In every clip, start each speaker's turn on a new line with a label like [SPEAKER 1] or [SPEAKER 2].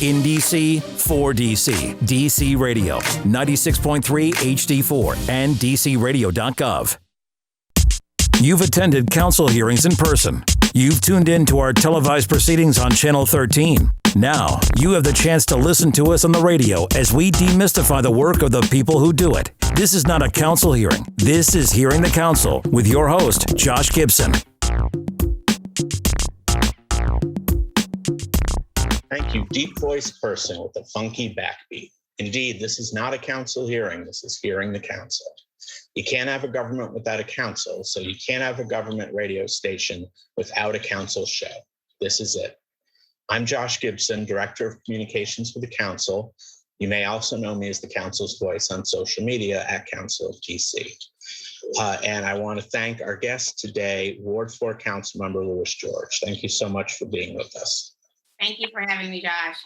[SPEAKER 1] In DC, for DC. DC Radio, 96.3 HD4 and DCRadio.gov. You've attended council hearings in person. You've tuned in to our televised proceedings on Channel 13. Now, you have the chance to listen to us on the radio as we demystify the work of the people who do it. This is not a council hearing. This is Hearing the Council with your host, Josh Gibson.
[SPEAKER 2] Thank you. Deep voiced person with a funky backbeat. Indeed, this is not a council hearing. This is Hearing the Council. You can't have a government without a council, so you can't have a government radio station without a council show. This is it. I'm Josh Gibson, Director of Communications for the Council. You may also know me as the Council's voice on social media at Council of DC. And I want to thank our guest today, Ward 4 Councilmember Louis George. Thank you so much for being with us.
[SPEAKER 3] Thank you for having me, Josh.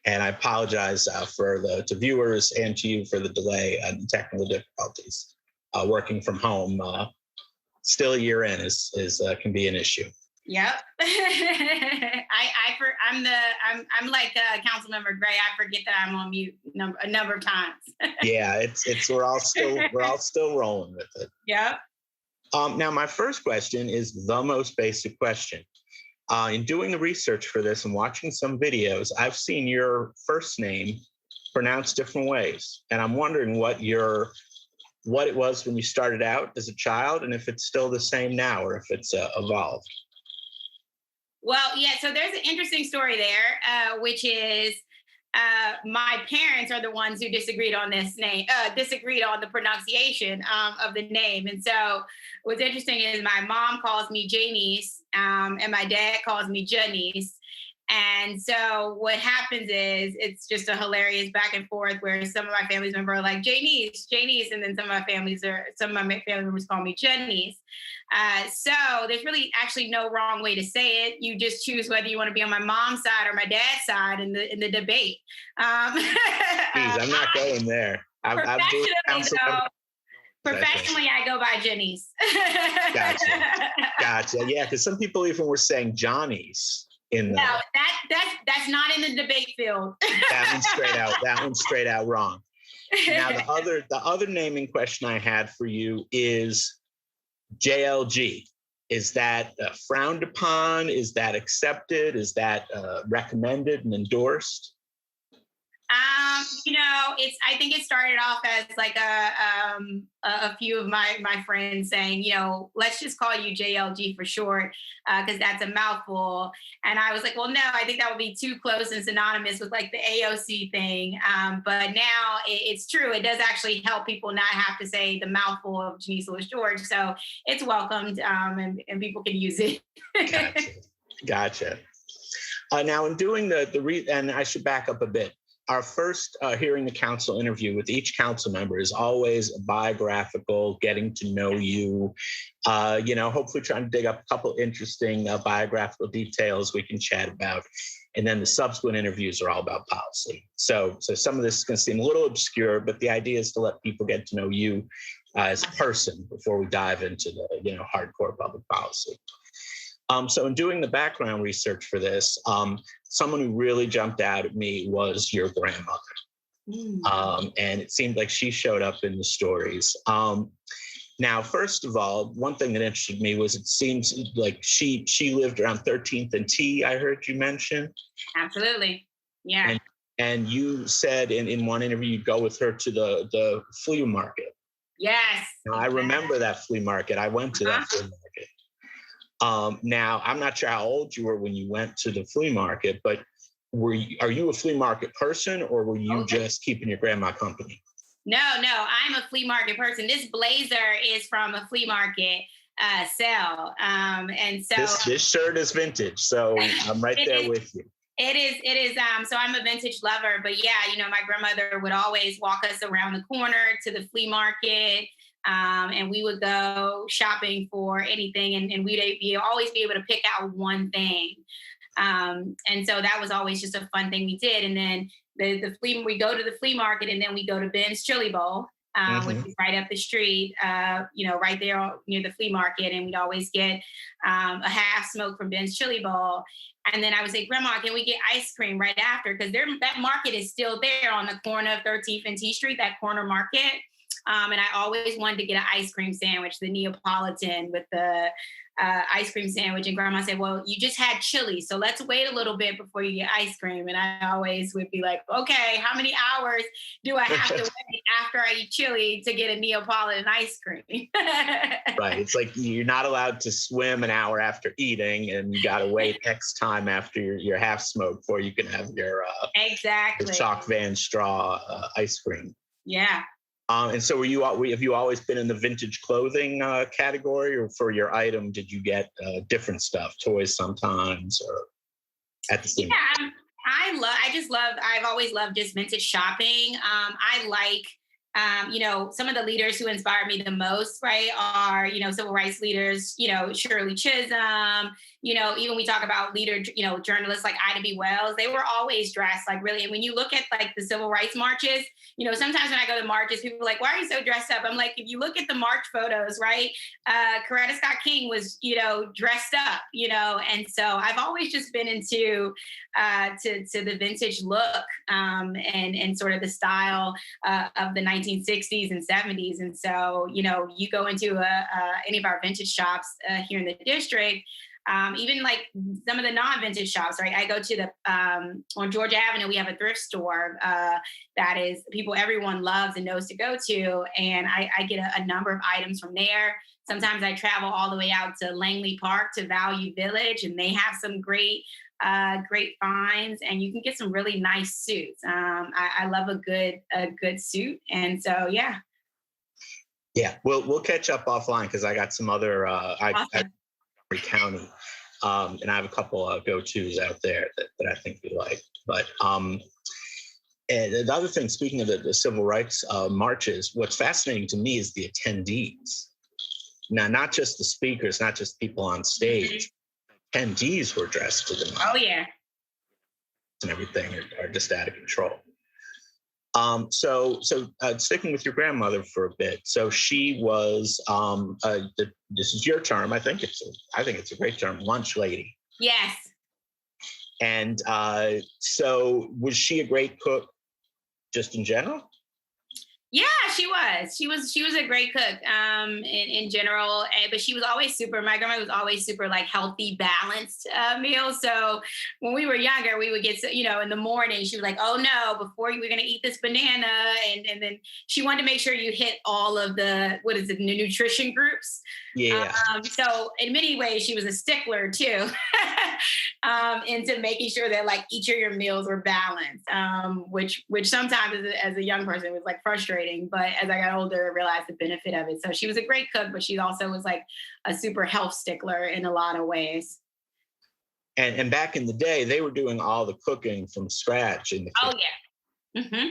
[SPEAKER 2] And I apologize to viewers and to you for the delay and the technical difficulties. Working from home, still a year in can be an issue.
[SPEAKER 3] Yep. I'm like Councilmember Gray. I forget that I'm on mute a number of times.
[SPEAKER 2] Yeah, we're all still rolling with it.
[SPEAKER 3] Yep.
[SPEAKER 2] Now, my first question is the most basic question. In doing the research for this and watching some videos, I've seen your first name pronounced different ways, and I'm wondering what it was when you started out as a child, and if it's still the same now, or if it's evolved.
[SPEAKER 3] Well, yeah, so there's an interesting story there, which is my parents are the ones who disagreed on the pronunciation of the name. And so what's interesting is my mom calls me Janeese, and my dad calls me Janeese. And so what happens is it's just a hilarious back and forth where some of my family members are like Janeese, and then some of my family members call me Janeese. So there's really actually no wrong way to say it. You just choose whether you want to be on my mom's side or my dad's side in the debate.
[SPEAKER 2] Please, I'm not going there.
[SPEAKER 3] Professionally, I go by Janeese.
[SPEAKER 2] Gotcha. Yeah, because some people even were saying Johnny's.
[SPEAKER 3] No, that's not in the debate field.
[SPEAKER 2] That one's straight out wrong. Now the other naming question I had for you is JLG. Is that frowned upon? Is that accepted? Is that recommended and endorsed?
[SPEAKER 3] I think it started off as like a few of my friends saying, let's just call you JLG for short, because that's a mouthful. And I was like, well, no, I think that would be too close and synonymous with like the AOC thing. But now it's true. It does actually help people not have to say the mouthful of Janeese Louis George. So it's welcomed, and people can use it.
[SPEAKER 2] Gotcha. Now in doing and I should back up a bit. Our first Hearing the Council interview with each council member is always biographical, getting to know you, hopefully trying to dig up a couple interesting biographical details we can chat about. And then the subsequent interviews are all about policy. So some of this is going to seem a little obscure, but the idea is to let people get to know you as a person before we dive into the hardcore public policy. So in doing the background research for this, someone who really jumped out at me was your grandmother. And it seemed like she showed up in the stories. Now, first of all, one thing that interested me was it seems like she lived around 13th and T, I heard you mention.
[SPEAKER 3] Absolutely. Yeah.
[SPEAKER 2] And you said in one interview you'd go with her to the flea market.
[SPEAKER 3] Yes.
[SPEAKER 2] Now, I remember that flea market. I went to that flea market. Now, I'm not sure how old you were when you went to the flea market, but are you a flea market person, or were you just keeping your grandma company?
[SPEAKER 3] No, I'm a flea market person. This blazer is from a flea market sale. And so
[SPEAKER 2] this shirt is vintage, so I'm right there with you.
[SPEAKER 3] It is. So I'm a vintage lover, but yeah, my grandmother would always walk us around the corner to the flea market. And we would go shopping for anything, and we'd always be able to pick out one thing. And so that was always just a fun thing we did. And then we go to the flea market, and then we go to Ben's Chili Bowl. which is right up the street, right there near the flea market. And we'd always get a half smoke from Ben's Chili Bowl. And then I would say, Grandma, can we get ice cream right after? Because that market is still there on the corner of 13th and T Street, that corner market. And I always wanted to get an ice cream sandwich, the Neapolitan with the ice cream sandwich. And Grandma said, well, you just had chili, so let's wait a little bit before you get ice cream. And I always would be like, okay, how many hours do I have to wait after I eat chili to get a Neapolitan ice cream?
[SPEAKER 2] Right. It's like you're not allowed to swim an hour after eating, and you got to wait X time after your half smoke before you can have your
[SPEAKER 3] exactly
[SPEAKER 2] your Chalk Van Straw ice cream.
[SPEAKER 3] Yeah.
[SPEAKER 2] And so have you always been in the vintage clothing category, or for your item, did you get different stuff, toys sometimes, or at the same time?
[SPEAKER 3] I've always loved just vintage shopping. I like, some of the leaders who inspired me the most, right, are, civil rights leaders, Shirley Chisholm, even we talk about journalists like Ida B. Wells, they were always dressed like really. And when you look at like the civil rights marches, sometimes when I go to marches, people are like, why are you so dressed up? I'm like, if you look at the march photos, right, Coretta Scott King was, dressed up, and so I've always just been into to the vintage look and sort of the style of the 1960s and 70s. And so, you go into any of our vintage shops here in the district, even like some of the non-vintage shops, right? I go to the, on Georgia Avenue, we have a thrift store that is everyone loves and knows to go to. And I get a number of items from there. Sometimes I travel all the way out to Langley Park to Value Village, and they have some great finds, and you can get some really nice suits. I love a good suit. And so, yeah.
[SPEAKER 2] Yeah, we'll catch up offline, because I got some other,
[SPEAKER 3] Awesome.
[SPEAKER 2] County, and I have a couple of go-tos out there that I think you like. But and the other thing, speaking of the civil rights marches, what's fascinating to me is the attendees. Now, not just the speakers, not just people on stage. Attendees were dressed to the nines.
[SPEAKER 3] Oh yeah,
[SPEAKER 2] and everything are just out of control. So sticking with your grandmother for a bit. So she was, this is your term. I think it's a great term, lunch lady.
[SPEAKER 3] Yes.
[SPEAKER 2] And so was she a great cook just in general?
[SPEAKER 3] Yeah, she was. She was a great cook in general, but she was always my grandma was always super like healthy, balanced meals. So when we were younger, we would get, in the morning, she was like, oh no, before we're going to eat this banana. And then she wanted to make sure you hit all of the nutrition groups.
[SPEAKER 2] Yeah.
[SPEAKER 3] So in many ways, she was a stickler too, into making sure that like each of your meals were balanced, which sometimes as a young person was like frustrating, but as I got older, I realized the benefit of it. So she was a great cook, but she also was like a super health stickler in a lot of ways.
[SPEAKER 2] And back in the day, they were doing all the cooking from scratch in the kitchen.
[SPEAKER 3] Oh yeah,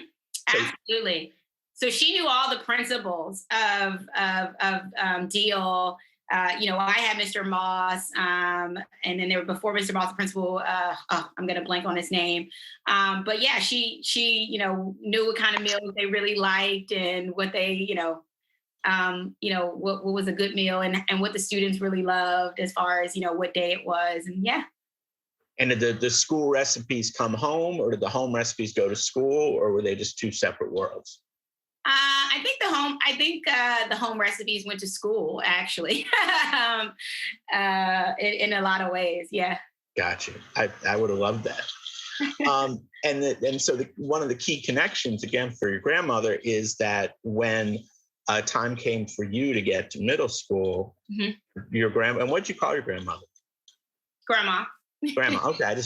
[SPEAKER 3] absolutely. So she knew all the principles of deal. I had Mr. Moss, and then there were before Mr. Moss, the principal. I'm going to blank on his name, but yeah, she knew what kind of meals they really liked and what they what was a good meal and what the students really loved as far as what day it was, and yeah.
[SPEAKER 2] And did the school recipes come home, or did the home recipes go to school, or were they just two separate worlds?
[SPEAKER 3] I think the home recipes went to school, actually, in a lot of ways. Yeah.
[SPEAKER 2] Gotcha. I would have loved that. And so one of the key connections, again, for your grandmother is that when time came for you to get to middle school, your grandma, and what'd you call your grandmother?
[SPEAKER 3] Grandma.
[SPEAKER 2] Grandma. Okay.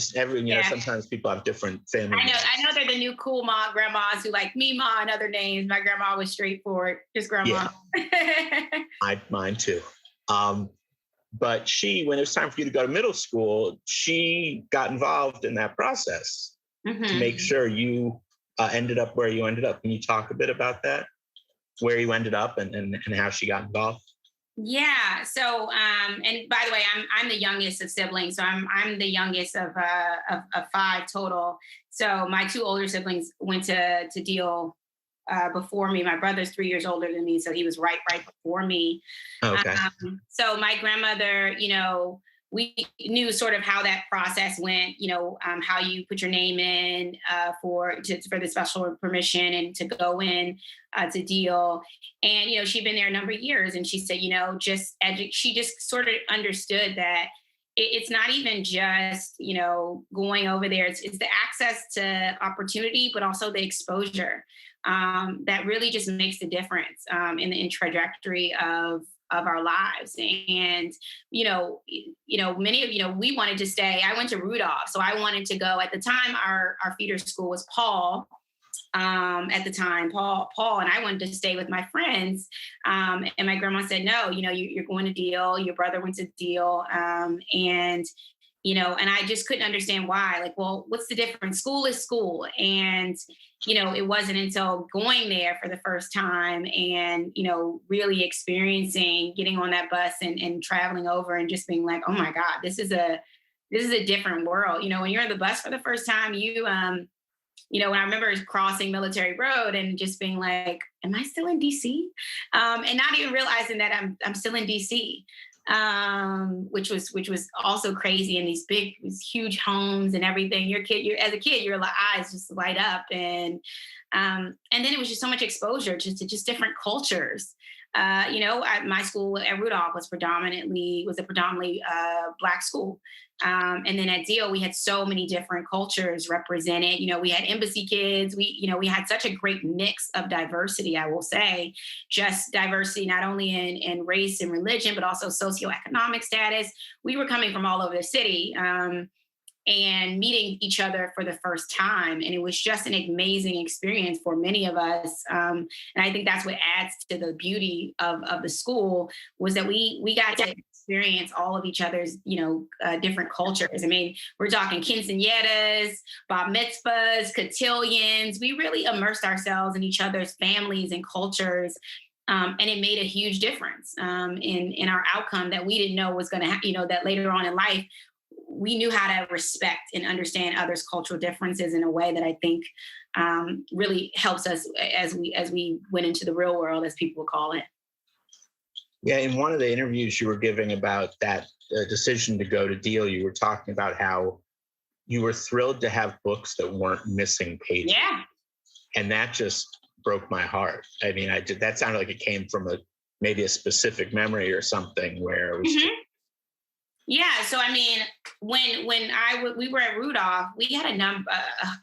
[SPEAKER 2] Sometimes people have different family names.
[SPEAKER 3] I know they're the new cool grandmas who like Mima and other names. My grandma was straightforward, just grandma.
[SPEAKER 2] Yeah. Mine too. But when it was time for you to go to middle school, she got involved in that process to make sure you ended up where you ended up. Can you talk a bit about that? Where you ended up and how she got involved?
[SPEAKER 3] Yeah. So, and by the way, I'm the youngest of siblings. So I'm the youngest of 5 total. So my 2 older siblings went to Deal before me. My brother's 3 years older than me, so he was right before me.
[SPEAKER 2] Okay.
[SPEAKER 3] So my grandmother, we knew sort of how that process went, how you put your name in for the special permission and to go in to deal. And, she'd been there a number of years, and she said, she just sort of understood that it's not even just, going over there. It's the access to opportunity, but also the exposure that really just makes the difference in the trajectory of our lives. And, many of, we wanted to stay. I went to Rudolph. So I wanted to go. At the time, our feeder school was Paul. At the time, Paul and I wanted to stay with my friends. And my grandma said, no, you're going to Deal. Your brother went to Deal. And I just couldn't understand why. Like, well, what's the difference? School is school. And, it wasn't until going there for the first time and, really experiencing getting on that bus and traveling over and just being like, oh my God, this is a different world. When you're on the bus for the first time, when I remember crossing Military Road and just being like, am I still in DC? And not even realizing that I'm still in DC. Which was also crazy, and these huge homes and everything. As a kid, your eyes just light up, and then it was just so much exposure to just different cultures. My school at Rudolph was a predominantly Black school. And then at Deal, we had so many different cultures represented. We had embassy kids. We had such a great mix of diversity, I will say, just diversity, not only in race and religion, but also socioeconomic status. We were coming from all over the city. And meeting each other for the first time. And it was just an amazing experience for many of us. And I think that's what adds to the beauty of the school, was that we got to experience all of each other's, different cultures. I mean, we're talking quinceañeras, bar mitzvahs, cotillions. We really immersed ourselves in each other's families and cultures. And it made a huge difference in our outcome that we didn't know was going to, that later on in life, we knew how to respect and understand others' cultural differences in a way that I think really helps us as we went into the real world, as people would call it.
[SPEAKER 2] Yeah, in one of the interviews you were giving about that decision to go to Deal, you were talking about how you were thrilled to have books that weren't missing pages.
[SPEAKER 3] Yeah.
[SPEAKER 2] And that just broke my heart. I mean, that sounded like it came from maybe a specific memory or something where it was just.
[SPEAKER 3] Yeah. So, I mean, when we were at Rudolph, we had a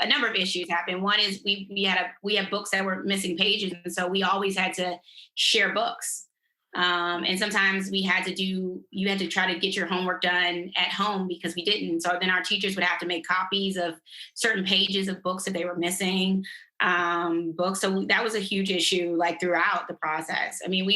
[SPEAKER 3] number of issues happen. One is we had books that were missing pages. And so we always had to share books. And sometimes you had to try to get your homework done at home because we didn't. So then our teachers would have to make copies of certain pages of books that they were missing. Books. So that was a huge issue, like throughout the process. I mean,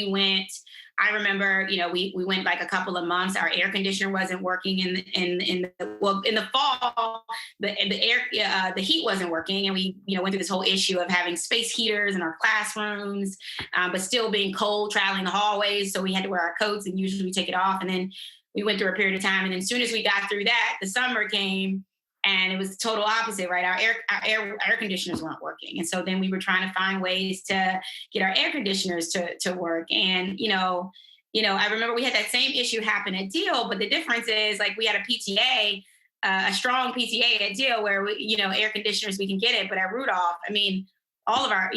[SPEAKER 3] I remember, we went like a couple of months. Our air conditioner wasn't working in the fall. The heat wasn't working, and we went through this whole issue of having space heaters in our classrooms, but still being cold, traveling the hallways. So we had to wear our coats, and usually we take it off. And then we went through a period of time, and then as soon as we got through that, the summer came. And it was the total opposite, right? Our air conditioners weren't working. And so then we were trying to find ways to get our air conditioners to work. And, I remember we had that same issue happen at Deal, but the difference is like we had a PTA, a strong PTA at Deal where, air conditioners, we can get it. But at Rudolph, I mean, all of our,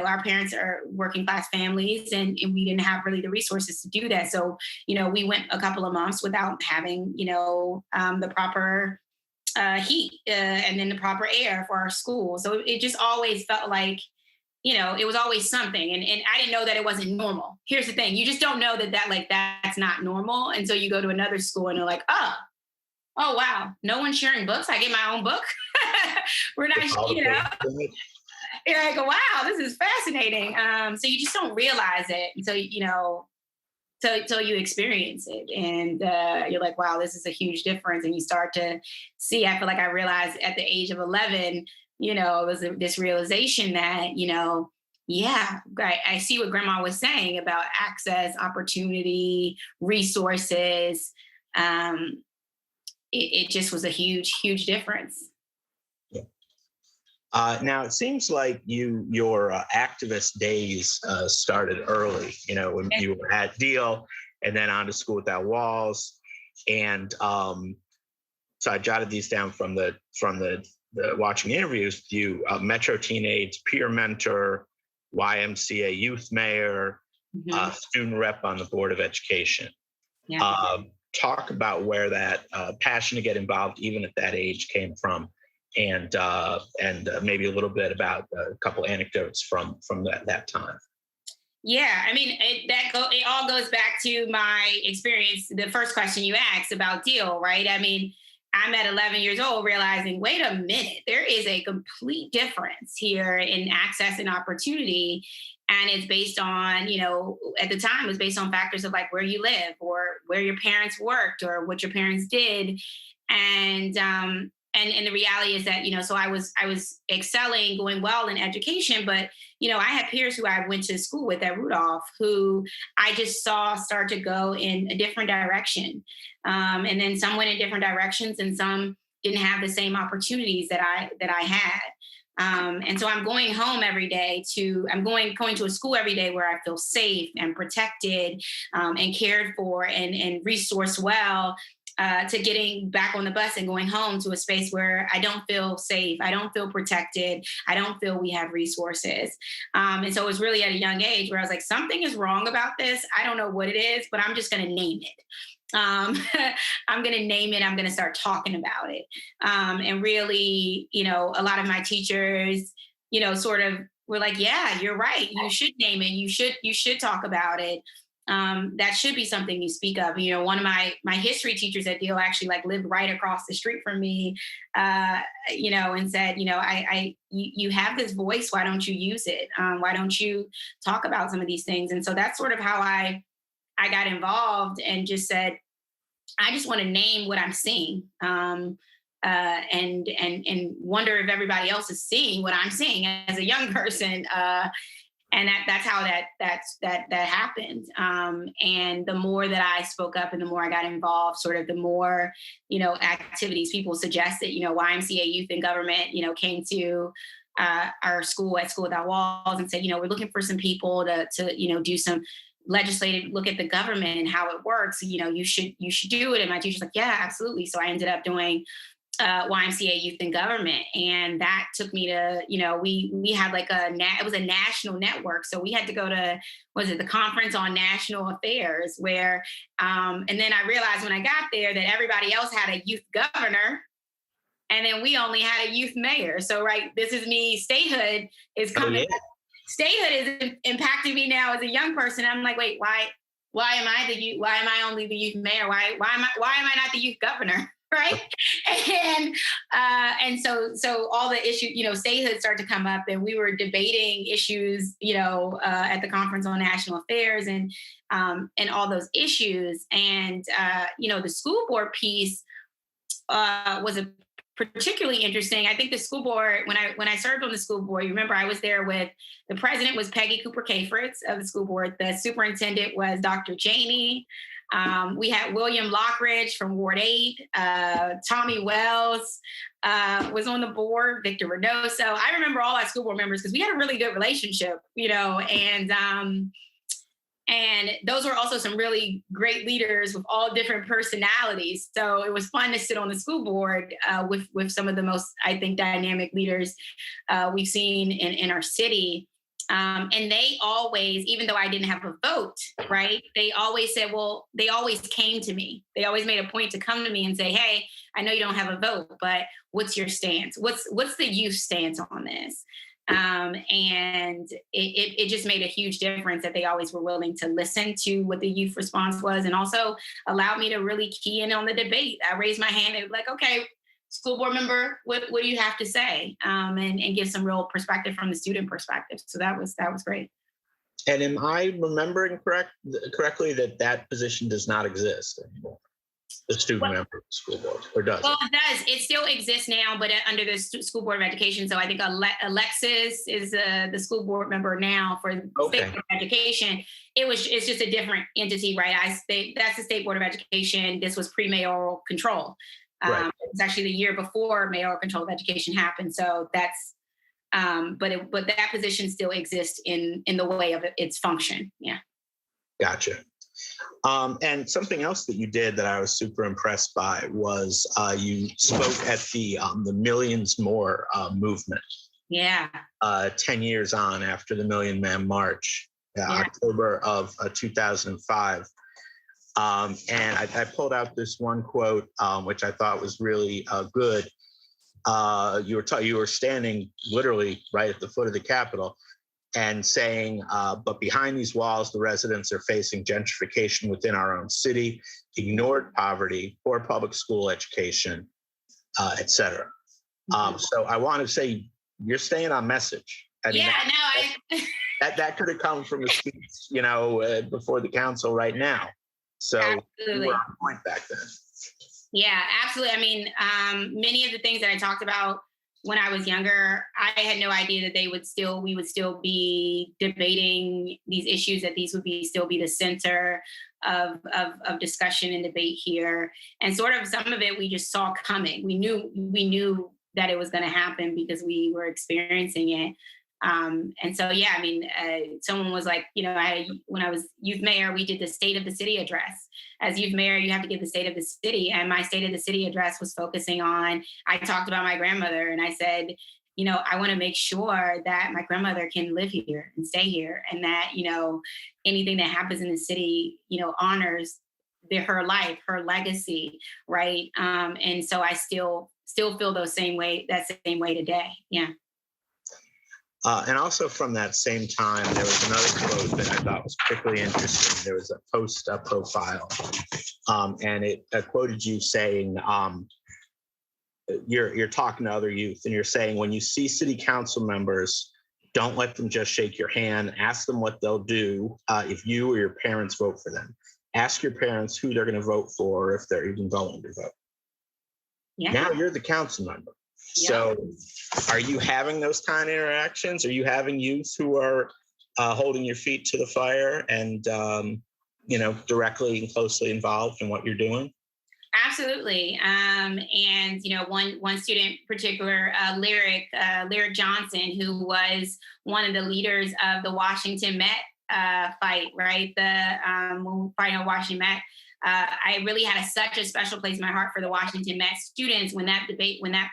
[SPEAKER 3] our parents are working class families and we didn't have really the resources to do that. So, we went a couple of months without having, the proper heat and then the proper air for our school. So it just always felt like, it was always something. And I didn't know that it wasn't normal. Here's the thing. You just don't know that's not normal. And so you go to another school and they're like, oh wow, no one's sharing books. I get my own book. We're not, You're like, wow, this is fascinating. So you just don't realize it until, till you experience it. And you're like, wow, this is a huge difference. And you start to see, I feel like I realized at the age of 11, it was this realization that, I see what Grandma was saying about access, opportunity, resources. It just was a huge, huge difference.
[SPEAKER 2] Yeah. Now it seems like your activist days started early. When you were at Deal, and then on to School Without Walls, and so I jotted these down from the watching interviews. You Metro Teenage peer mentor, YMCA youth mayor, student rep on the Board of Education. Yeah. Talk about where that passion to get involved, even at that age, came from, and maybe a little bit about a couple anecdotes from that time.
[SPEAKER 3] Yeah, I mean, it all goes back to my experience. The first question you asked about Deal, right? I mean, I'm at 11 years old realizing, wait a minute, there is a complete difference here in access and opportunity. And it's based on, at the time, it was based on factors of like where you live or where your parents worked or what your parents did. And the reality is that, so I was excelling, going well in education, but, I had peers who I went to school with at Rudolph who I just saw start to go in a different direction. And then some went in different directions and some didn't have the same opportunities that I had. And so I'm going home every day going to a school every day where I feel safe and protected and cared for and resourced well. To getting back on the bus and going home to a space where I don't feel safe, I don't feel protected, I don't feel we have resources. And so it was really at a young age where I was like, something is wrong about this. I don't know what it is, but I'm just going to name it. I'm going to name it. I'm going to start talking about it. And really, a lot of my teachers, sort of were like, yeah, you're right. You should name it. You should talk about it. That should be something you speak of. One of my history teachers at Deal actually lived right across the street from me, and said, you have this voice. Why don't you use it? Why don't you talk about some of these things? And so that's sort of how I got involved and just said, I just want to name what I'm seeing. And wonder if everybody else is seeing what I'm seeing as a young person. And that's how that happened. And the more that I spoke up and the more I got involved, sort of the more, activities people suggested, YMCA Youth in Government, came to our school at School Without Walls and said, we're looking for some people to do some legislative look at the government and how it works. You should do it. And my teacher's like, yeah, absolutely. So I ended up doing YMCA Youth in Government. And that took me to, we had it was a national network. So we had to go to, the Conference on National Affairs where, and then I realized when I got there that everybody else had a youth governor and then we only had a youth mayor. So, right, this is me, statehood is coming. Oh, yeah. Statehood is impacting me now as a young person. I'm like, wait, why am I the youth? Why am I only the youth mayor? Why am I not the youth governor? Right. And so all the issues, statehood started to come up and we were debating issues, at the Conference on National Affairs and all those issues. And, the school board piece was a particularly interesting. I think the school board, when I served on the school board, you remember I was there with, the president was Peggy Cooper Kafritz of the school board. The superintendent was Dr. Janey. We had William Lockridge from Ward 8. Tommy Wells was on the board, Victor Reynoso. I remember all our school board members because we had a really good relationship, and those were also some really great leaders with all different personalities. So it was fun to sit on the school board with some of the most, I think, dynamic leaders we've seen in our city. And they always, even though I didn't have a vote, right, they always said, they always came to me. They always made a point to come to me and say, hey, I know you don't have a vote, but what's your stance? What's the youth stance on this? And it just made a huge difference that they always were willing to listen to what the youth response was and also allowed me to really key in on the debate. I raised my hand and was like, okay, school board member, what do you have to say? And give some real perspective from the student perspective. So that was great.
[SPEAKER 2] And am I remembering correctly that position does not exist anymore? The student member of the school board, or does
[SPEAKER 3] it? It does. It still exists now, but under the School Board of Education. So I think Alexis is the school board member now for the State Board of Education. It's just a different entity, right? That's the State Board of Education. This was pre-mayoral control. Right. It was actually the year before mayoral control of education happened. So that's But that position still exists in the way of its function. Yeah.
[SPEAKER 2] Gotcha. And something else that you did that I was super impressed by was you spoke at the Millions More movement.
[SPEAKER 3] Yeah.
[SPEAKER 2] 10 years on after the Million Man March, October of 2005. And I pulled out this one quote, which I thought was really good. You were standing literally right at the foot of the Capitol and saying, but behind these walls, the residents are facing gentrification within our own city, ignored poverty, poor public school education, et cetera. So I want to say you're staying on message. That could have come from a speech, before the council right now. So
[SPEAKER 3] absolutely.
[SPEAKER 2] You were on point back then.
[SPEAKER 3] Yeah, absolutely. I mean, many of the things that I talked about when I was younger, I had no idea that we would still be debating these issues, that these would still be the center of discussion and debate here. And sort of some of it we just saw coming. We knew that it was going to happen because we were experiencing it. And so, yeah, I mean, someone was like, when I was youth mayor, we did the State of the City address. As youth mayor, you have to give the State of the City. And my State of the City address was focusing on, I talked about my grandmother and I said, I want to make sure that my grandmother can live here and stay here, and that, anything that happens in the city, honors her life, her legacy, right? And so I still feel that same way today. Yeah.
[SPEAKER 2] And also from that same time, there was another quote that I thought was particularly interesting. There was a post profile, and it quoted you saying, you're talking to other youth, and you're saying, when you see city council members, don't let them just shake your hand. Ask them what they'll do if you or your parents vote for them. Ask your parents who they're going to vote for, if they're even going to vote. Yeah. Now you're the council member. So are you having those kind of interactions? Are you having youth who are holding your feet to the fire and, directly and closely involved in what you're doing?
[SPEAKER 3] Absolutely. And, one student in particular, Lyric Johnson, who was one of the leaders of the Washington Met fight, right? When we fight on Washington Met. I really had such a special place in my heart for the Washington Met students when that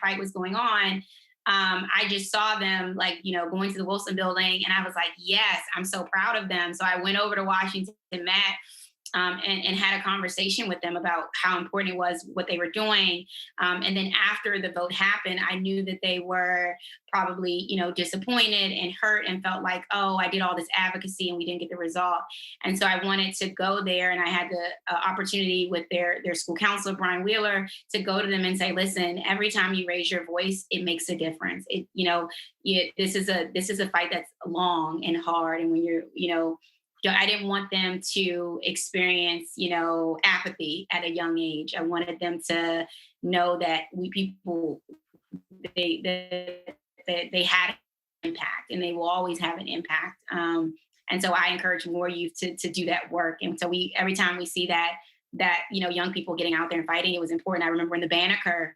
[SPEAKER 3] fight was going on. I just saw them going to the Wilson building, and I was like, yes, I'm so proud of them. So I went over to Washington Met and had a conversation with them about how important it was what they were doing. And then after the vote happened, I knew that they were probably, disappointed and hurt and felt like, oh, I did all this advocacy and we didn't get the result. And so I wanted to go there, and I had the opportunity with their school counselor, Brian Wheeler, to go to them and say, listen, every time you raise your voice, it makes a difference. This is a fight that's long and hard. And when I didn't want them to experience, apathy at a young age. I wanted them to know that they had an impact, and they will always have an impact. And so I encourage more youth to do that work. And so every time we see that young people getting out there and fighting, it was important. I remember when the Banneker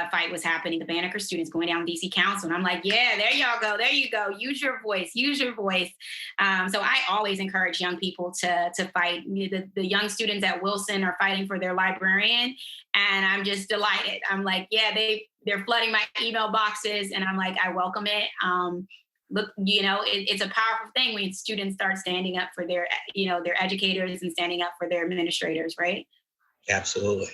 [SPEAKER 3] fight was happening, the Banneker students going down DC Council. And I'm like, yeah, there y'all go. There you go. Use your voice. So I always encourage young people to fight. The young students at Wilson are fighting for their librarian. And I'm just delighted. I'm like, yeah, they're flooding my email boxes. And I'm like, I welcome it. Look, it's a powerful thing when students start standing up for their educators and standing up for their administrators, right?
[SPEAKER 2] Absolutely.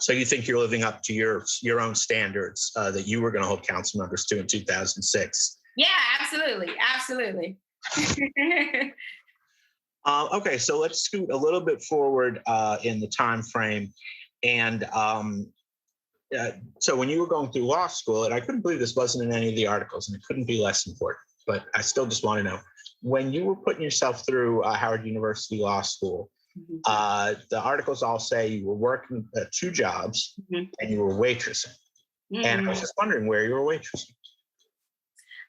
[SPEAKER 2] So you think you're living up to your own standards that you were going to hold council members to in 2006? Yeah,
[SPEAKER 3] absolutely.
[SPEAKER 2] Okay, so let's scoot a little bit forward in the time frame. And so when you were going through law school, and I couldn't believe this wasn't in any of the articles, and it couldn't be less important, but I still just want to know, when you were putting yourself through Howard University Law School, the articles all say you were working 2 jobs and you were waitressing. And I was just wondering where you were waitressing.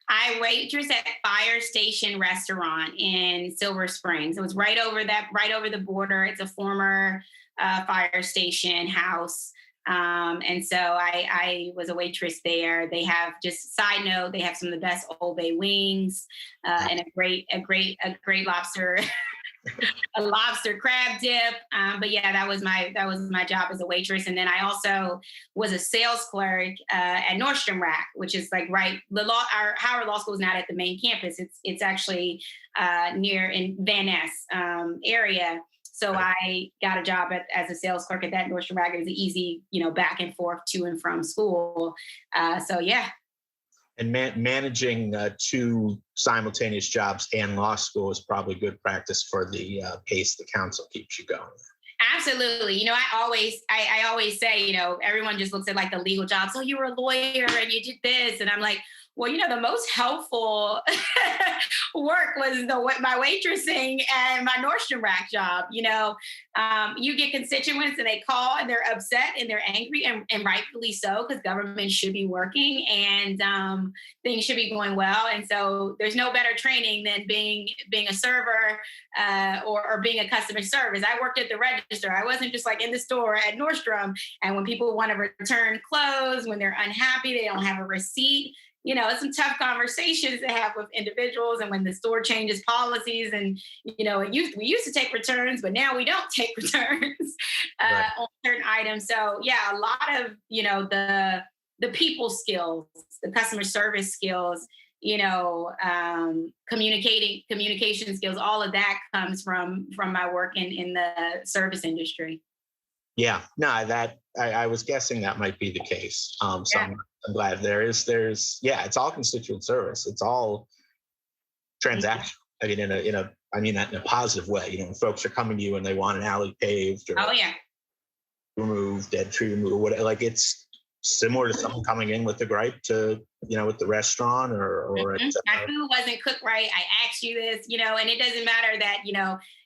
[SPEAKER 3] I waitress at Fire Station Restaurant in Silver Springs. It was right over the border. It's a former fire station house. And so I was a waitress there. They have, just side note, they have some of the best Old Bay wings, and a great lobster, a lobster crab dip. But yeah, that was my job as a waitress. And then I also was a sales clerk at Nordstrom Rack, which is like our Howard Law School is not at the main campus. It's actually near in Van Ness area. So I got a job as a sales clerk at that Nordstrom Rack. It was easy, back and forth to and from school. So yeah.
[SPEAKER 2] And managing two simultaneous jobs and law school is probably good practice for the pace the council keeps you going.
[SPEAKER 3] Absolutely. I always say, everyone just looks at like the legal job. So you were a lawyer and you did this. And I'm like, well, the most helpful work was my waitressing and my Nordstrom Rack job. You get constituents and they call and they're upset and they're angry, and rightfully so, because government should be working and things should be going well. And so there's no better training than being a server or being a customer service. I worked at the register. I wasn't just like in the store at Nordstrom. And when people want to return clothes, when they're unhappy, they don't have a receipt. It's some tough conversations to have with individuals, and when the store changes policies, and we used to take returns, but now we don't take returns on certain items. So yeah, a lot of the people skills, the customer service skills, communication skills, all of that comes from my work in the service industry.
[SPEAKER 2] Yeah, no, that I was guessing that might be the case. So yeah. I'm glad there's it's all constituent service. It's all transactional. I mean that in a positive way. When folks are coming to you and they want an alley paved or removed, dead tree removed, whatever. Like, it's similar to someone coming in with a gripe to, with the restaurant or
[SPEAKER 3] my food wasn't cooked right. I asked you this, and it doesn't matter that,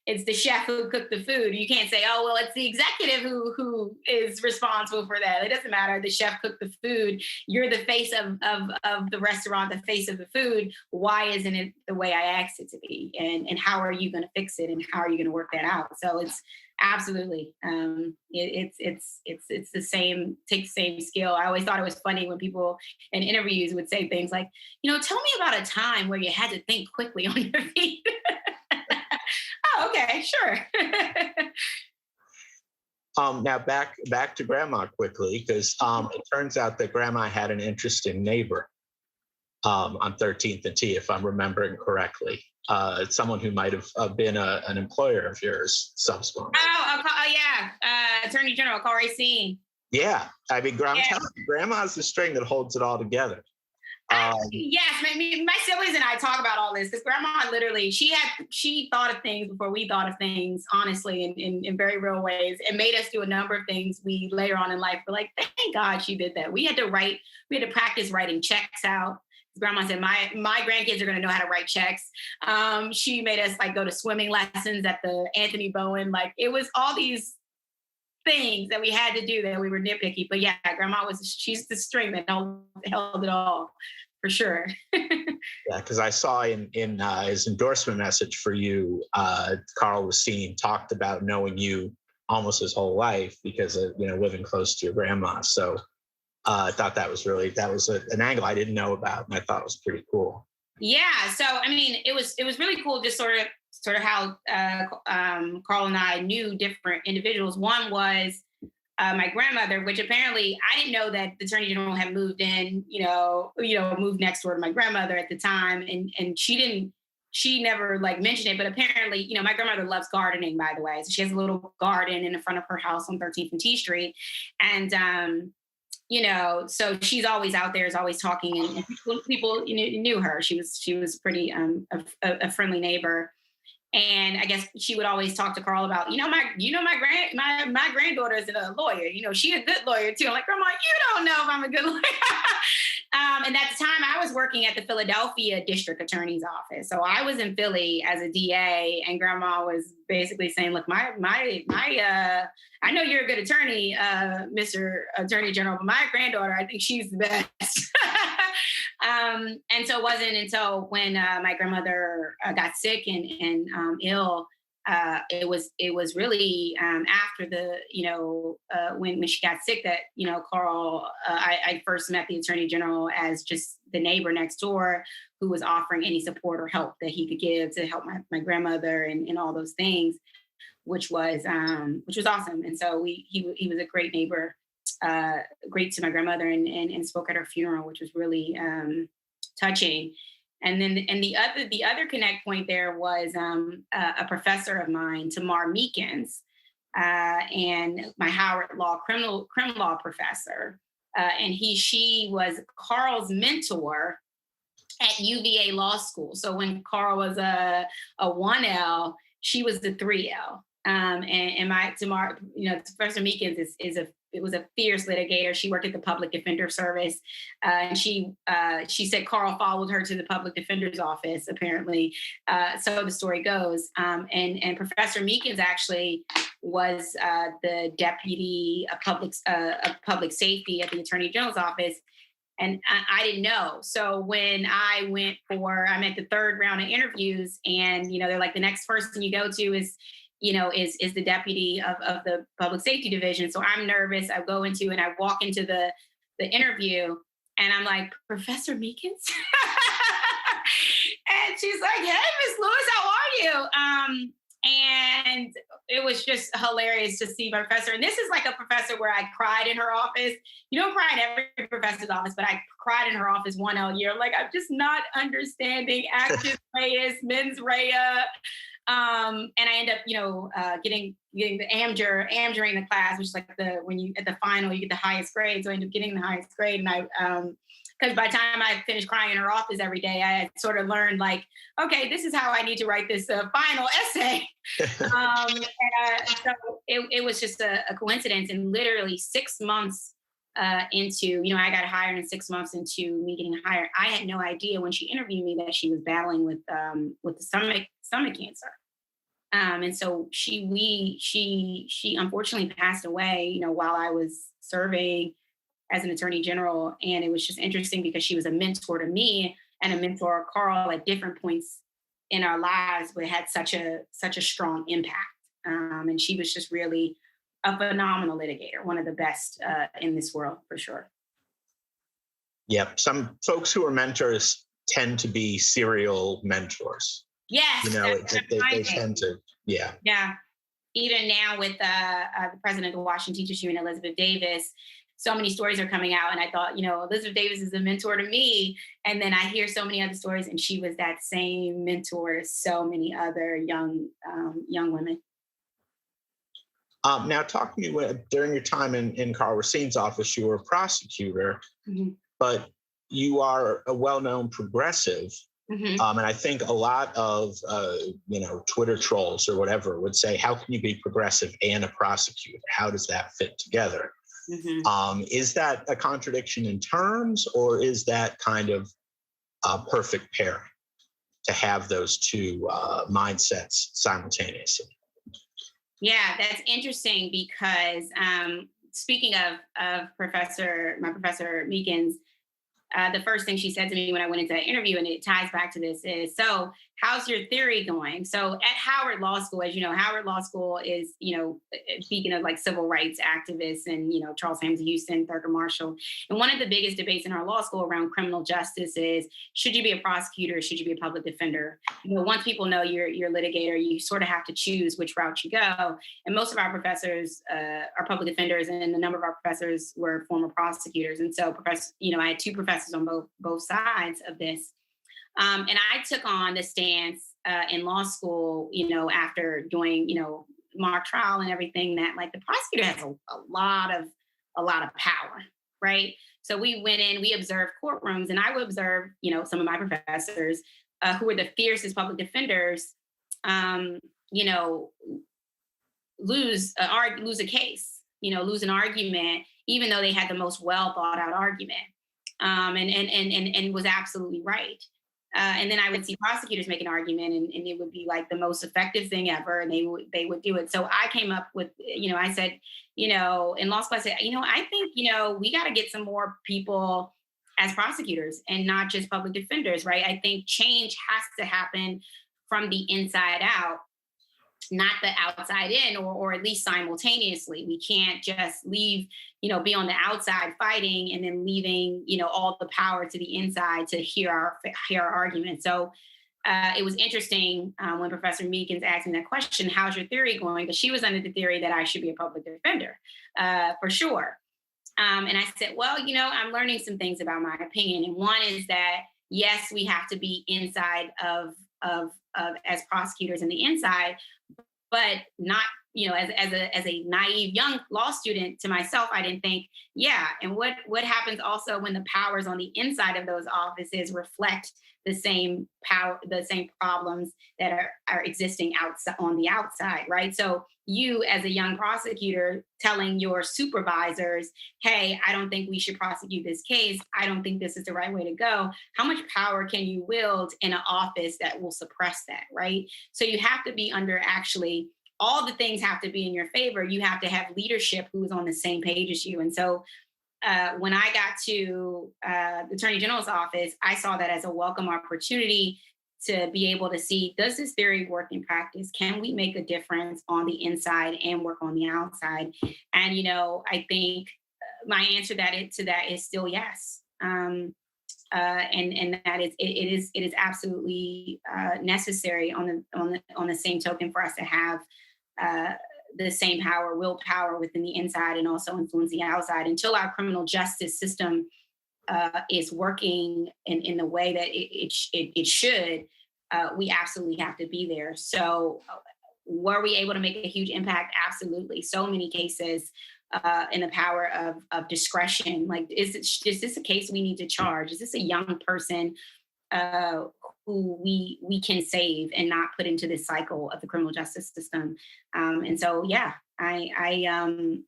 [SPEAKER 3] it's the chef who cooked the food. You can't say, oh, well, it's the executive who is responsible for that. It doesn't matter. The chef cooked the food. You're the face of the restaurant, the face of the food. Why isn't it the way I asked it to be? And how are you going to fix it? And how are you going to work that out? So it's absolutely, it's the same, take the same skill. I always thought it was funny when people in interviews would say things like, tell me about a time where you had to think quickly on your feet. Oh, okay, sure.
[SPEAKER 2] Now back to Grandma quickly, because it turns out that Grandma had an interesting neighbor on 13th and T, if I'm remembering correctly. Someone who might have been an employer of yours subsequently.
[SPEAKER 3] Yeah, Attorney General Carl Racine.
[SPEAKER 2] Yeah, I mean, Grandma's the string that holds it all together.
[SPEAKER 3] Yes, my siblings and I talk about all this because Grandma literally, she thought of things before we thought of things, honestly, in very real ways, and made us do a number of things we later on in life were like, thank God she did that. We had to practice writing checks out. Grandma said, my grandkids are going to know how to write checks. She made us go to swimming lessons at the Anthony Bowen. It was all these things that we had to do that we were nitpicky. But yeah, Grandma she's the string that held it all, for sure.
[SPEAKER 2] Yeah, because I saw in his endorsement message for you, Carl Racine talked about knowing you almost his whole life because of living close to your grandma. So I thought that was an angle I didn't know about, and I thought it was pretty cool.
[SPEAKER 3] Yeah, so I mean, it was really cool, just sort of how Carl and I knew different individuals. One was my grandmother, which apparently I didn't know that the Attorney General had moved in, moved next door to my grandmother at the time, and she never mentioned it, but apparently, my grandmother loves gardening, by the way. So she has a little garden in the front of her house on 13th and T Street, and so she's always out there, is always talking, and people knew her. She was pretty a friendly neighbor. And I guess she would always talk to Carl about, my granddaughter is a lawyer. She a good lawyer too. I'm like, Grandma, you don't know if I'm a good lawyer. And at the time I was working at the Philadelphia District Attorney's Office. So I was in Philly as a DA, and Grandma was basically saying, look, I know you're a good attorney, Mr. Attorney General, but my granddaughter, I think she's the best. And so it wasn't until when my grandmother got sick and ill it was really after the, when she got sick that, Carl, I first met the Attorney General as just the neighbor next door who was offering any support or help that he could give to help my grandmother and all those things, which was awesome. And so he was a great neighbor, great to my grandmother, and spoke at her funeral, which was really touching. And then the other connect point there was a professor of mine, Tamar Meekins, and my Howard Law criminal law professor, and she was Carl's mentor at UVA Law School. So when Carl was a 1L, she was the 3L. And my Tamar, Professor Meekins was a fierce litigator. She worked at the Public Defender Service, and she said Carl followed her to the Public Defender's office. Apparently, so the story goes. And Professor Meekins actually was the deputy of public safety at the Attorney General's office. And I didn't know. So when I'm at the third round of interviews, and they're like, the next person you go to is the deputy of the public safety division. So I'm nervous. I walk into the interview, and I'm like, Professor Meekins? And she's like, hey, Miss Lewis, how are you? And it was just hilarious to see my professor. And this is like a professor where I cried in her office. You don't cry in every professor's office, but I cried in her office 1L year. Like, I'm just not understanding actus reus, mens rea. And I end up, getting the amjuring the class, which is like when you at the final you get the highest grade. So I end up getting the highest grade, and I because by the time I finished crying in her office every day, I had sort of learned, like, okay, this is how I need to write this final essay. So it was just a coincidence, and literally 6 months into, I got hired, and 6 months into me getting hired, I had no idea when she interviewed me that she was battling with the stomach cancer. And so she unfortunately passed away, while I was serving as an attorney general. And it was just interesting because she was a mentor to me and a mentor of Carl at different points in our lives, but it had such a strong impact. And she was just really a phenomenal litigator, one of the best in this world, for sure.
[SPEAKER 2] Yep. Some folks who are mentors tend to be serial mentors.
[SPEAKER 3] Yes.
[SPEAKER 2] They tend to, yeah.
[SPEAKER 3] Yeah. Even now with the president of the Washington Teachers Union, Elizabeth Davis, so many stories are coming out. And I thought, Elizabeth Davis is a mentor to me. And then I hear so many other stories, and she was that same mentor to so many other young women.
[SPEAKER 2] Now, talking to you during your time in Carl Racine's office, you were a prosecutor, mm-hmm. but you are a well-known progressive. Mm-hmm. And I think a lot of, Twitter trolls or whatever would say, how can you be progressive and a prosecutor? How does that fit together? Mm-hmm. Is that a contradiction in terms, or is that kind of a perfect pairing to have those two mindsets simultaneously?
[SPEAKER 3] Yeah, that's interesting because speaking of my Professor Meekins, the first thing she said to me when I went into that interview, and it ties back to this, is, so how's your theory going? So at Howard Law School, as you know, Howard Law School is, speaking of like civil rights activists and, Charles Hamilton Houston, Thurgood Marshall. And one of the biggest debates in our law school around criminal justice is, should you be a prosecutor? Should you be a public defender? Once people know you're a litigator, you sort of have to choose which route you go. And most of our professors are public defenders, and a number of our professors were former prosecutors. And so, I had two professors on both sides of this. And I took on the stance in law school, after doing, mock trial and everything, that like the prosecutor has a lot of power, right? So we went in, we observed courtrooms, and I would observe, some of my professors who were the fiercest public defenders, lose a case, lose an argument, even though they had the most well thought out argument, and was absolutely right. And then I would see prosecutors make an argument, and it would be like the most effective thing ever, and they would do it. So I came up with, I said, in law school, I said, I think, we got to get some more people as prosecutors and not just public defenders, right? I think change has to happen from the inside out. not the outside in, or at least simultaneously. We can't just leave, be on the outside fighting and then leaving, all the power to the inside to hear our argument. So it was interesting when Professor Meekins asked me that question, how's your theory going? Because she was under the theory that I should be a public defender, for sure. And I said, well, I'm learning some things about my opinion. And one is that, yes, we have to be inside of as prosecutors in the inside, but not, as a naive young law student to myself, I didn't think, yeah. And what happens also when the powers on the inside of those offices reflect the same power, the same problems that are existing outside on the outside, right? So you, as a young prosecutor, telling your supervisors, hey, I don't think we should prosecute this case. I don't think this is the right way to go. How much power can you wield in an office that will suppress that, right? So you have to be under, actually, all the things have to be in your favor. You have to have leadership who is on the same page as you. And so when I got to the Attorney General's office, I saw that as a welcome opportunity to be able to see, does this theory work in practice? Can we make a difference on the inside and work on the outside? And, I think my answer to that is still yes. And that it is absolutely necessary on the same token for us to have the same willpower within the inside and also influence the outside. Until our criminal justice system is working in the way that it should, we absolutely have to be there. So were we able to make a huge impact? Absolutely. So many cases in the power of discretion. Like, is this a case we need to charge? Is this a young person who we can save and not put into this cycle of the criminal justice system? And so, yeah, I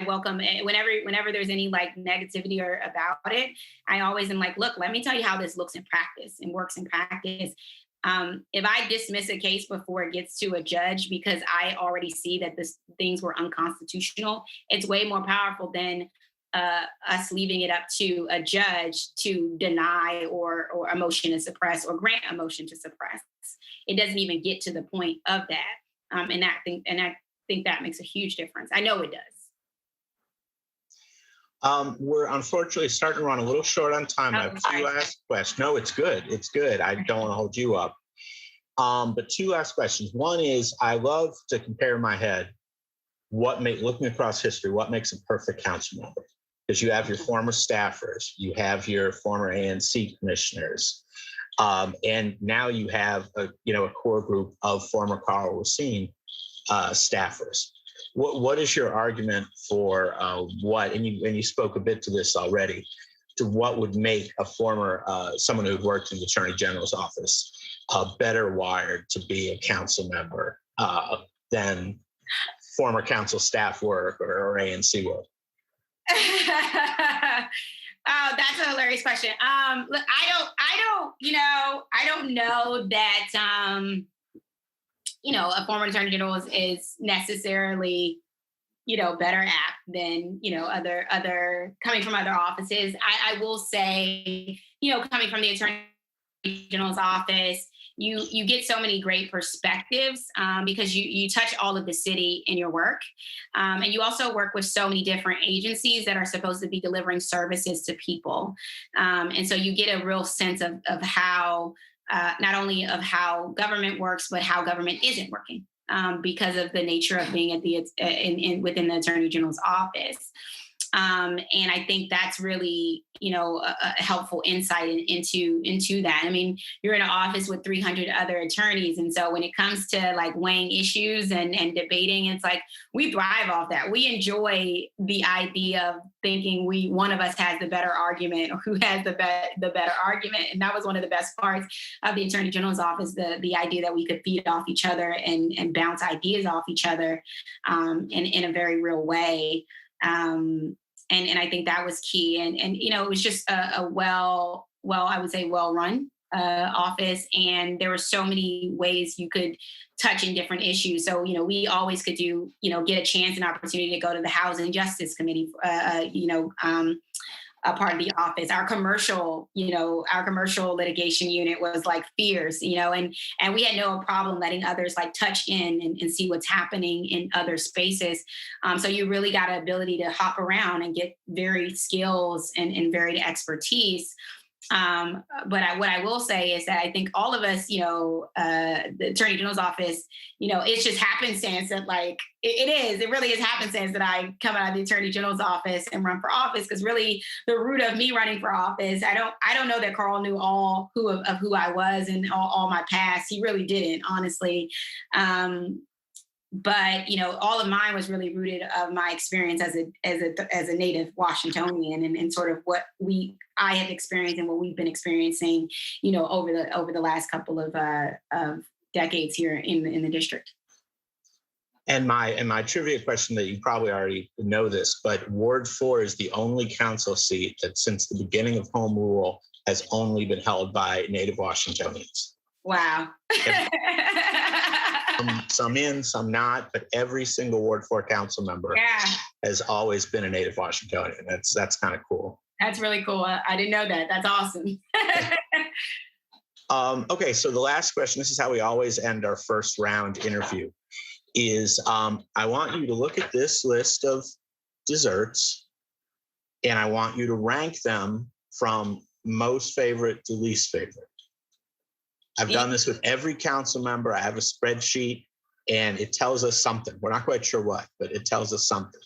[SPEAKER 3] welcome it. Whenever there's any like negativity or about it, I always am like, look, let me tell you how this looks in practice and works in practice. If I dismiss a case before it gets to a judge because I already see that things were unconstitutional, it's way more powerful than us leaving it up to a judge to deny or a motion to suppress or grant a motion to suppress. It doesn't even get to the point of that. And I think that makes a huge difference. I know it does.
[SPEAKER 2] We're unfortunately starting to run a little short on time. I have two last questions. No, it's good. It's good. I don't want to hold you up. But two last questions. One is, I love to compare in my head looking across history, what makes a perfect council member? Because you have your former staffers, you have your former ANC commissioners, and now you have a core group of former Carl Racine staffers. What is your argument for what? And you spoke a bit to this already. To what would make a former someone who worked in the Attorney General's office better wired to be a council member than former council staff work or ANC work?
[SPEAKER 3] Oh, that's a hilarious question. Look, I don't know that, a former attorney general is necessarily, better at than, other coming from other offices. I will say, coming from the attorney general's office, you get so many great perspectives because you touch all of the city in your work. And you also work with so many different agencies that are supposed to be delivering services to people. And so you get a real sense of how, not only of how government works, but how government isn't working because of the nature of being at within the Attorney General's office. And I think that's really, a helpful insight into that. I mean, you're in an office with 300 other attorneys. And so when it comes to like weighing issues and debating, it's like, we thrive off that. We enjoy the idea of thinking one of us has the better argument or who has the better argument. And that was one of the best parts of the Attorney General's office, the idea that we could feed off each other and bounce ideas off each other in a very real way. And I think that was key. And it was just a I would say well-run office. And there were so many ways you could touch in different issues. So, we always could get a chance and opportunity to go to the Housing Justice Committee, a part of the office. Our commercial litigation unit was like fierce, and we had no problem letting others like touch in and see what's happening in other spaces. So you really got an ability to hop around and get varied skills and varied expertise. But what I will say is that I think all of us, the Attorney General's office, it's just happenstance that it really is happenstance that I come out of the Attorney General's office and run for office, because really the root of me running for office, I don't know that Carl knew all of who I was and all my past. He really didn't, honestly. But all of mine was really rooted of my experience as a native Washingtonian and sort of what I have experienced and what we've been experiencing, over the last couple of decades here in the district.
[SPEAKER 2] And my trivia question, that you probably already know this, but Ward 4 is the only council seat that since the beginning of home rule has only been held by native Washingtonians. Wow. Some in, some not, but every single Ward 4 council member has always been a native Washingtonian. That's kind of cool.
[SPEAKER 3] That's really cool. I didn't know that. That's awesome.
[SPEAKER 2] Okay, so the last question, this is how we always end our first round interview, is I want you to look at this list of desserts, and I want you to rank them from most favorite to least favorite. I've done this with every council member. I have a spreadsheet, and it tells us something. We're not quite sure what, but it tells us something.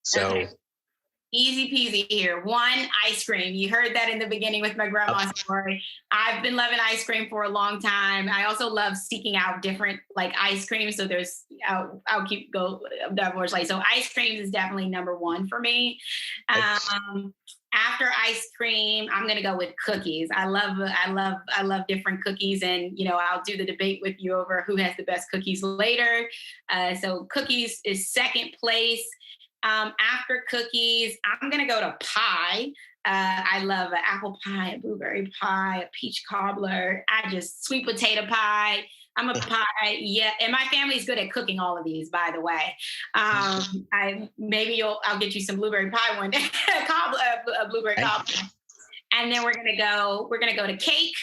[SPEAKER 2] So
[SPEAKER 3] okay. Easy peasy here. 1, ice cream. You heard that in the beginning with my grandma's story. I've been loving ice cream for a long time. I also love seeking out different ice cream. So I'll keep go that more. So ice cream is definitely number 1 for me. After ice cream, I'm gonna go with cookies. I love different cookies, and I'll do the debate with you over who has the best cookies later. So cookies is second place. After cookies, I'm gonna go to pie. I love an apple pie, a blueberry pie, a peach cobbler. Sweet potato pie. I'm a pie, yeah, and my family's good at cooking all of these, by the way. I'll get you some blueberry pie one day, a blueberry cobbler, and then we're gonna go to cake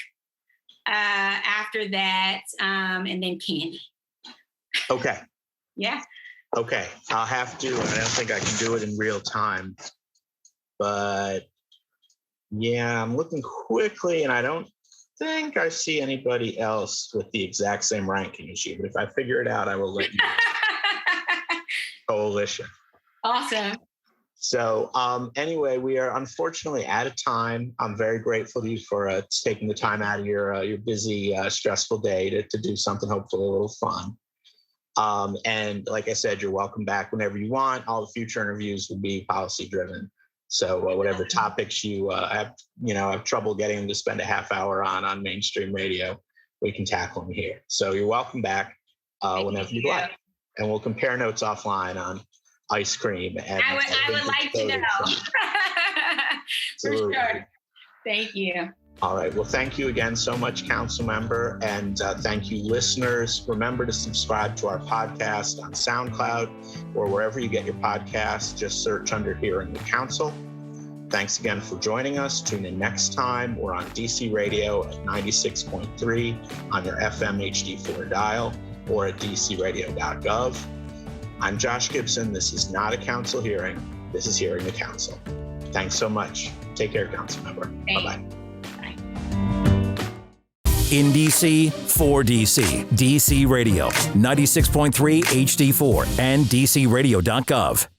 [SPEAKER 3] after that, and then candy.
[SPEAKER 2] Okay.
[SPEAKER 3] Yeah.
[SPEAKER 2] Okay, I'll have to. I don't think I can do it in real time, but yeah, I'm looking quickly, and I don't think I see anybody else with the exact same ranking as you, but if I figure it out, I will let you know. Coalition.
[SPEAKER 3] Awesome.
[SPEAKER 2] So anyway, we are unfortunately out of time. I'm very grateful to you for taking the time out of your busy, stressful day to do something, hopefully a little fun. And like I said, you're welcome back whenever you want. All the future interviews will be policy driven. So whatever topics you have trouble getting them to spend a half hour on mainstream radio, we can tackle them here. So you're welcome back whenever you'd like. And we'll compare notes offline on ice cream. And
[SPEAKER 3] I would like to know. For sure. Thank you.
[SPEAKER 2] All right. Well, thank you again so much, Council Member. And thank you, listeners. Remember to subscribe to our podcast on SoundCloud or wherever you get your podcasts. Just search under Hearing the Council. Thanks again for joining us. Tune in next time. We're on DC Radio at 96.3 on your FM HD4 dial or at dcradio.gov. I'm Josh Gibson. This is not a council hearing. This is Hearing the Council. Thanks so much. Take care, Council Member. Bye-bye.
[SPEAKER 1] In DC, for DC, DC Radio, 96.3 HD4 and dcradio.gov.